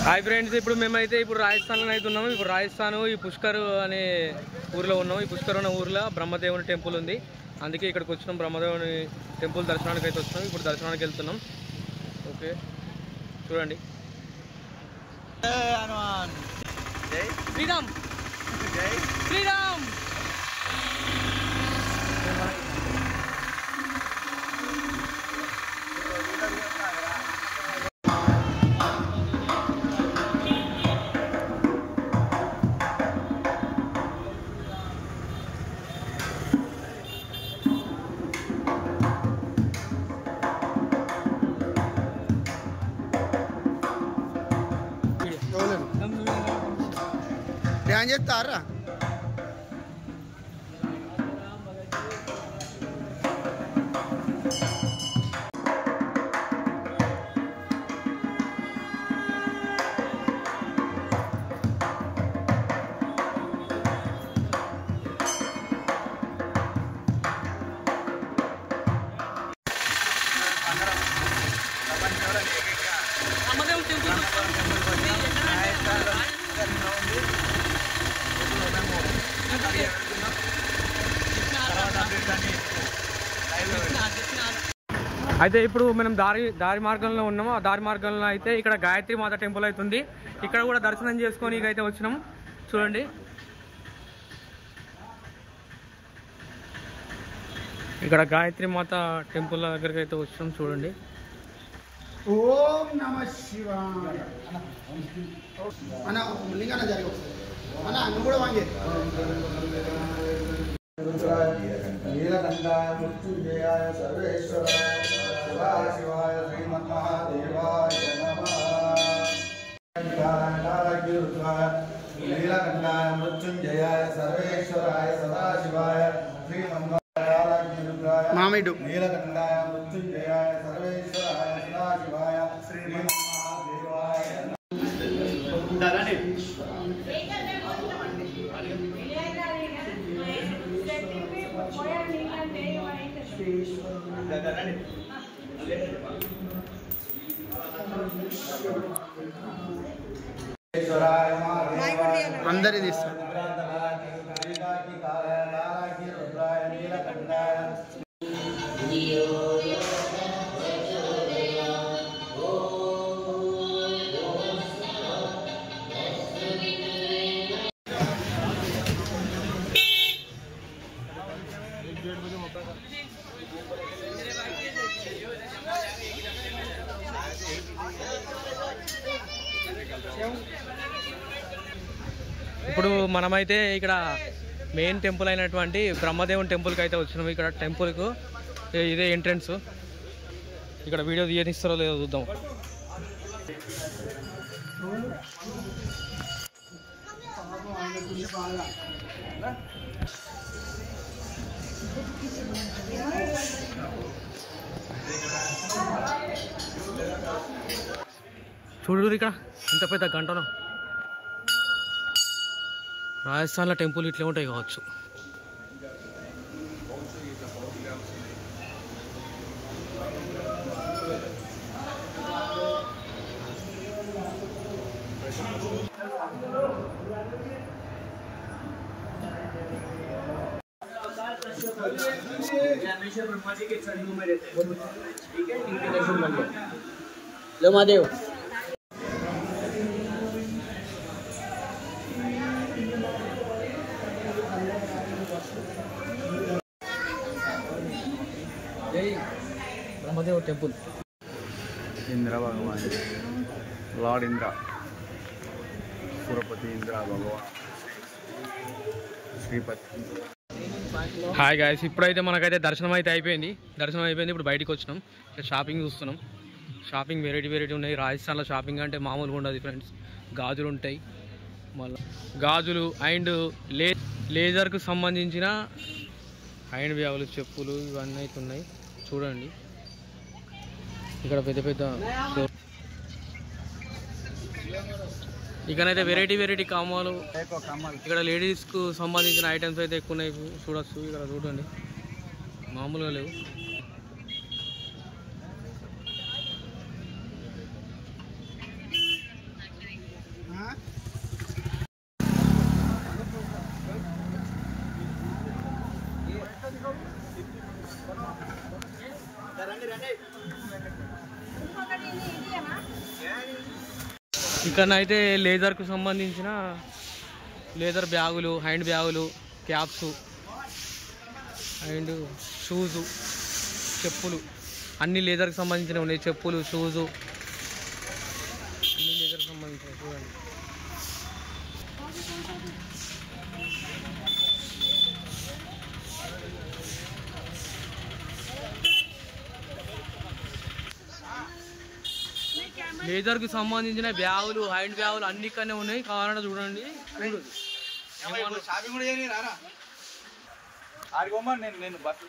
Hi friends, ఇప్పుడు మేమైతే రాజస్థాన్లో అయితే ఉన్నాము. ఇప్పుడు రాజస్థాన్ ఈ పుష్కర్ అనే ఊరిలో ఉన్నాము. ఈ పుష్కర్ అనే ఊరిలో బ్రహ్మదేవుని టెంపుల్ ఉంది. అందుకే ఇక్కడికి వచ్చినాం. బ్రహ్మదేవుని టెంపుల్ దర్శనానికి అయితే వస్తున్నాం. ఇప్పుడు దర్శనానికి వెళ్తున్నాం. ఓకే, చూడండి. శ్రీరామ్ శ్రీరామ్. ध्यान చేస్తారా? అయితే ఇప్పుడు మనం దారి మార్గంలో ఉన్నాము. ఆ దారి మార్గంలో అయితే ఇక్కడ గాయత్రి మాత టెంపుల్ అవుతుంది. ఇక్కడ కూడా దర్శనం చేసుకొని అయితే వచ్చినాం. చూడండి, ఇక్కడ గాయత్రి మాత టెంపుల్ దగ్గరికి అయితే వచ్చినాం. చూడండి. ఓం నమః శివాయ అన్న లింగన జరిగి అన్న అన్న కూడా వాంగే నీలకంఠాయ మృత్యుంజయాయ సర్వేశ్వరాయ సదాశివాయ శ్రీమన్మహాదేవాయ నమః. నీలకంఠాయ మృత్యుంజయాయ సర్వేశ్వరాయ సదాశివాయ శ్రీమన్మహాదేవాయ మామిడు నీలకంఠాయ మృత్యుంజయాయ సర్వేశ్వరాయ సదాశివాయ శ్రీమన్మహాదేవాయ. అందరి తీస్తారు. ఇప్పుడు మనమైతే ఇక్కడ మెయిన్ టెంపుల్ అయినటువంటి బ్రహ్మదేవుని టెంపుల్కి అయితే వచ్చినాము. ఇక్కడ టెంపుల్కు ఇదే ఎంట్రన్స్. ఇక్కడ వీడియో తీయనిస్తారో లేదో చూద్దాం. చూడు, ఇక్కడ ఇంత పెద్ద గంటను. రాజస్థాన్లో టెంపుల్ ఇట్లే ఉంటాయి కావచ్చు. महादेव ब्रह्मदेव टेंपल. इंद्र भगवान, लॉर्ड इंद्र, सुरपति इंद्र भगवान, శ్రీపతి. హాయ్ గాయ్స్, ఇప్పుడైతే మనకైతే దర్శనం అయితే అయిపోయింది. ఇప్పుడు బయటికి వచ్చినాం. షాపింగ్ చూస్తున్నాం. షాపింగ్ వెరైటీ ఉన్నాయి. రాజస్థాన్లో షాపింగ్ అంటే మామూలుగా ఉండదు ఫ్రెండ్స్. గాజులు ఉంటాయి, మళ్ళీ గాజులు అండ్ లేజర్కు సంబంధించిన హ్యాండ్ బ్యాగులు, చెప్పులు ఇవన్నీ అయితే ఉన్నాయి. చూడండి, ఇక్కడ పెద్ద ఇక్కడైతే వెరైటీ కామాలు. ఇక్కడ లేడీస్కు సంబంధించిన ఐటమ్స్ అయితే ఎక్కువ ఉన్నాయి. చూడొచ్చు, ఇక్కడ చూడండి, మామూలుగా లేవు. ఇక్కడనైతే లేజర్కు సంబంధించిన లేదర్ బ్యాగులు, హ్యాండ్ బ్యాగులు, క్యాప్స్ అండ్ షూజు, చెప్పులు అన్ని లేదర్కి సంబంధించినవి ఉన్నాయి. చెప్పులు, షూజు అన్ని లేదర్కి సంబంధించినవి. చూడండి లేదర్కి సంబంధించిన బ్యాగులు, హ్యాండ్ బ్యాగులు అన్ని ఇక్కడనే ఉన్నాయి. కావాలంటే చూడండి.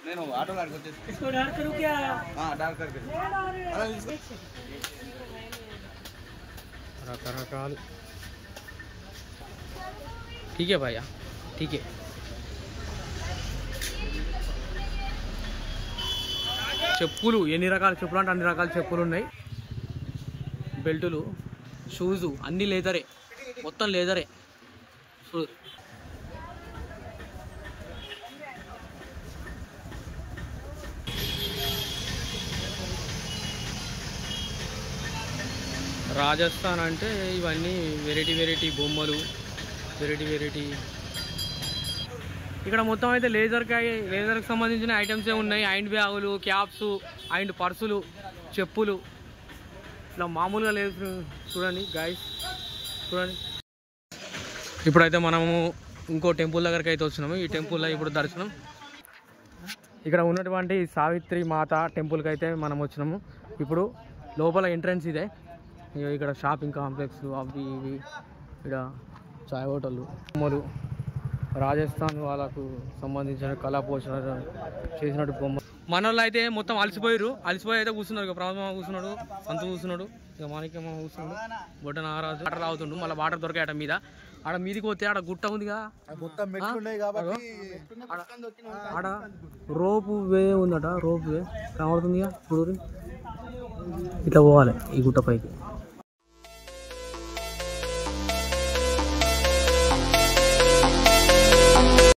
నేను ఆటోలో రకరకాలు. ఠీకే భయ్యా, ఠీకే. చెప్పులు ఎన్ని రకాల చెప్పులు అంటే అన్ని రకాల చెప్పులు ఉన్నాయి. బెల్టులు, షూజు అన్నీ లేదరే, మొత్తం లేదరే. రాజస్థాన్ అంటే ఇవన్నీ వెరైటీ వెరైటీ బొమ్మలు, వెరైటీ ఇక్కడ మొత్తం అయితే లేజర్కి సంబంధించిన ఐటమ్సే ఉన్నాయి. హ్యాండ్ బ్యాగులు, క్యాప్స్ అండ్ పర్సులు, చెప్పులు ఇట్లా మామూలుగా లేదు. చూడండి గాయ్స్, చూడండి. ఇప్పుడైతే మనము ఇంకో టెంపుల్ దగ్గరికి అయితే వచ్చినాము. ఈ టెంపుల్లో ఇప్పుడు దర్శనం. ఇక్కడ ఉన్నటువంటి సావిత్రి మాత టెంపుల్కి అయితే మనం వచ్చినాము. ఇప్పుడు లోపల ఎంట్రన్స్ ఇదే. ఇక్కడ షాపింగ్ కాంప్లెక్స్ అవి ఇవి, ఇక్కడ చాయ్ హోటళ్ళు, బొమ్మలు, రాజస్థాన్ వాళ్ళకు సంబంధించిన కళా పోషణ చేసినట్టు బొమ్మ. మన వాళ్ళు అయితే మొత్తం అలసిపోయి అయితే కూర్చున్నారు. ఇక ప్రభుత్వం కూర్చున్నాడు, సంత కూర్చున్నాడు, ఇక మాణిక్యమ్మ కూర్చున్నాడు, బొడ్డ నాగరాజు వాటర్ తాగుతుండు. మళ్ళీ వాటర్ దొరికాయి ఆడ మీద. ఆడ మీదికి పోతే ఆడ గుట్ట ఉందిగా, ఆడ రోపు వే ఉందట. రోపు వే కనబడుతుందిగా. ఇప్పుడు ఇట్లా పోవాలి ఈ గుట్ట పైకి.